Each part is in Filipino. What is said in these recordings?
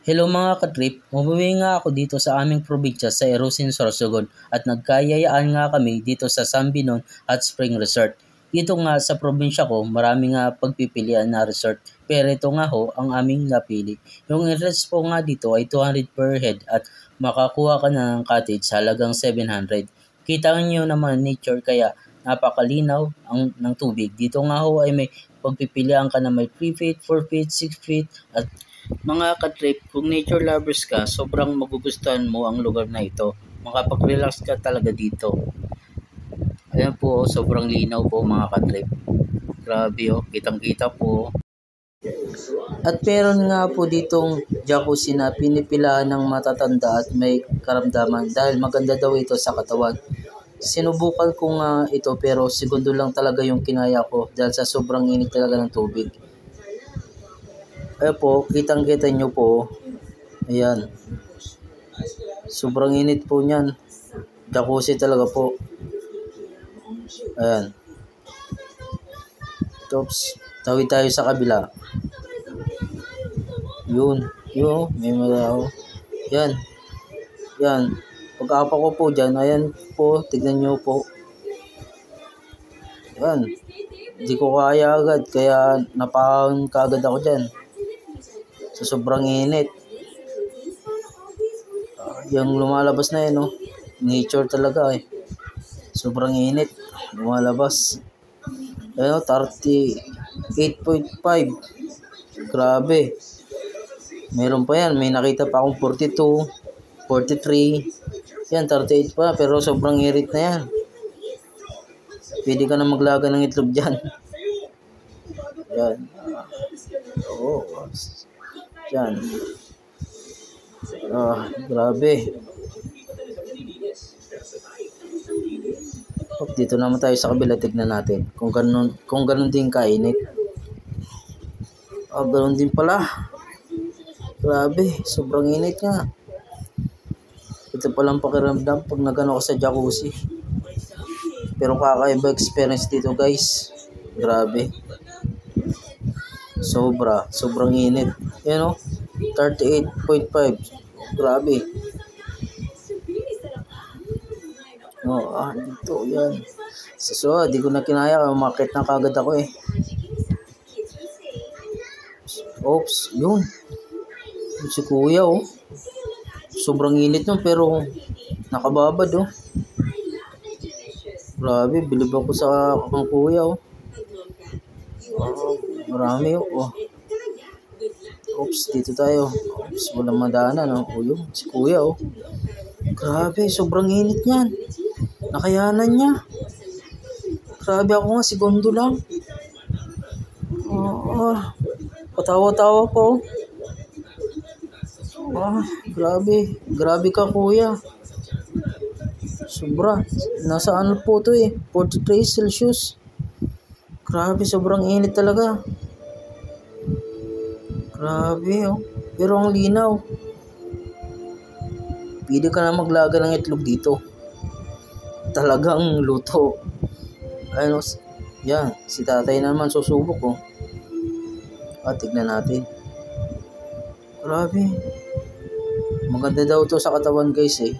Hello mga katrip, umuwi nga ako dito sa aming probinsya sa Erosin, Sorsogon at nagkayayaan nga kami dito sa Sambinon at Spring Resort. Dito nga sa probinsya ko, marami nga pagpipilian na resort pero ito nga ho ang aming napili. Yung interest po nga dito ay 200 per head at makakuha ka na ng cottage sa halagang 700. Kita niyo naman nature kaya napakalinaw ng tubig. Dito nga ho ay may pagpipilian ka na may 3 feet, 4 feet, 6 feet at mga katrip, kung nature lovers ka, sobrang magugustuhan mo ang lugar na ito. Makapag-relax ka talaga dito. Ayan po, sobrang linaw po mga katrip. Grabe oh, kitang-kita po. At meron nga po ditong jacuzzi na pinipilahan ng matatanda at may karamdaman dahil maganda daw ito sa katawan. Sinubukan ko nga ito pero segundo lang talaga yung kinaya ko dahil sa sobrang init talaga ng tubig. Ayan po, kitang-kita nyo po. Ayan. Sobrang init po niyan. Jacuzzi talaga po. Ayan. Oops. Tawid tayo sa kabila. Yun. Yun. May malaw. Yan. Yan. Pag-apa ko po dyan. Ayan po. Tignan nyo po. Yan. Hindi ko kaya agad. Kaya napahon kaagad ako dyan. Sa sobrang init. Yung lumalabas na yun, no? Nature talaga eh. Sobrang init. Lumalabas. Ayun, 38.5. Grabe. Meron pa yan. May nakita pa akong 42, 43. Yan, 38 pa. Pero sobrang init na yan. Pwede ka na maglaga ng itlog dyan. Yan. Oo. Yan. Grabe. Dito naman tayo sa kabila, tignan natin kung ganun din kainit. Ganun din pala. Grabe, sobrang init nga. Ito palang pakiramdam pag nagano ko sa jacuzzi. Pero kakaiba experience dito guys. Grabe. Sobrang init. Yan o, 38.5. Grabe. Dito, yan. So, di ko na kinaya. Umakit na kagad ako eh. Oops, yun. Si kuya oh. Sobrang init nun pero nakababad oh. Grabe, bilib ako sa kang kuya oh. Marami oh. Oops, dito tayo. Oops, walang madaanan oh. Yun, si kuya oh. Grabe, sobrang init niyan. Nakayanan niya. Grabe, ako nga, segundo lang. Patawa-tawa po. Grabe. Grabe ka, kuya. Sobra. Nasa ano po to eh. 43 Celsius. Grabe, sobrang init talaga. Grabe oh. Pero ang linaw. Pwede ka na maglaga ng itlog dito. Talagang luto. Ayun, yan, si tatay naman susubok oh. Tignan natin. Grabe. Maganda daw to sa katawan guys eh.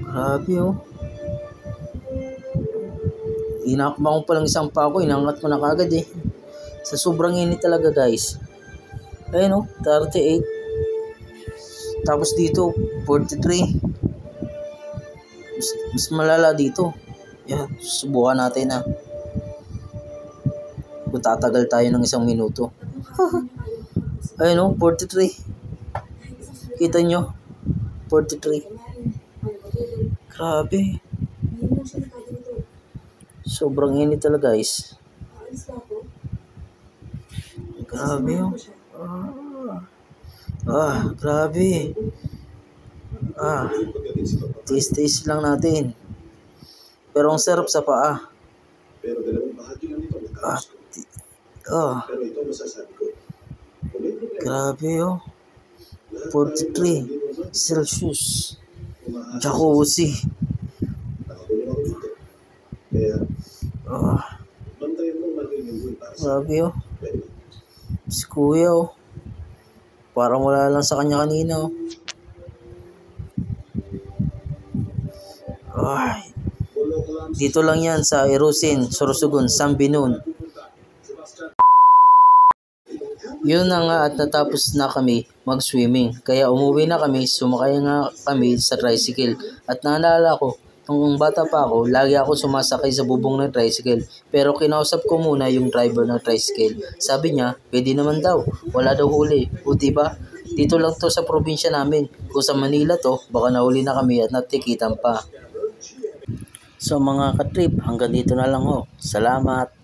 Grabe oh. Inakma ko palang isang pako, inangat ko na kagad eh. Sa sobrang init talaga guys. Ayun oh, 38. Tapos dito, 43. Mas malala dito. Yan, subukan natin na. Kung tatagal tayo ng 1 minuto. Ayun o, 43. Kita nyo? 43. Grabe. Sobrang init talaga guys. Grabe o. Grabe. Taste lang natin. Pero ang sarap sa paa. Grabe oh. 43 Celsius. Jacuzzi. Grabe oh. Si Kuya oh. Parang wala lang sa kanya kanina oh. Ay. Dito lang yan sa Erosin, Sorsogon, Sambinon. Yun na nga at natapos na kami mag-swimming. Kaya umuwi na kami, sumakay nga kami sa tricycle. At naalala ko, nung bata pa ako, lagi ako sumasakay sa bubong ng tricycle. Pero kinausap ko muna yung driver ng tricycle. Sabi niya, pwede naman daw, wala daw huli. O diba? Dito lang to sa probinsya namin. Kung sa Manila to, baka nahuli na kami at natikitan pa. So mga katrip, hanggang dito na lang ho. Salamat!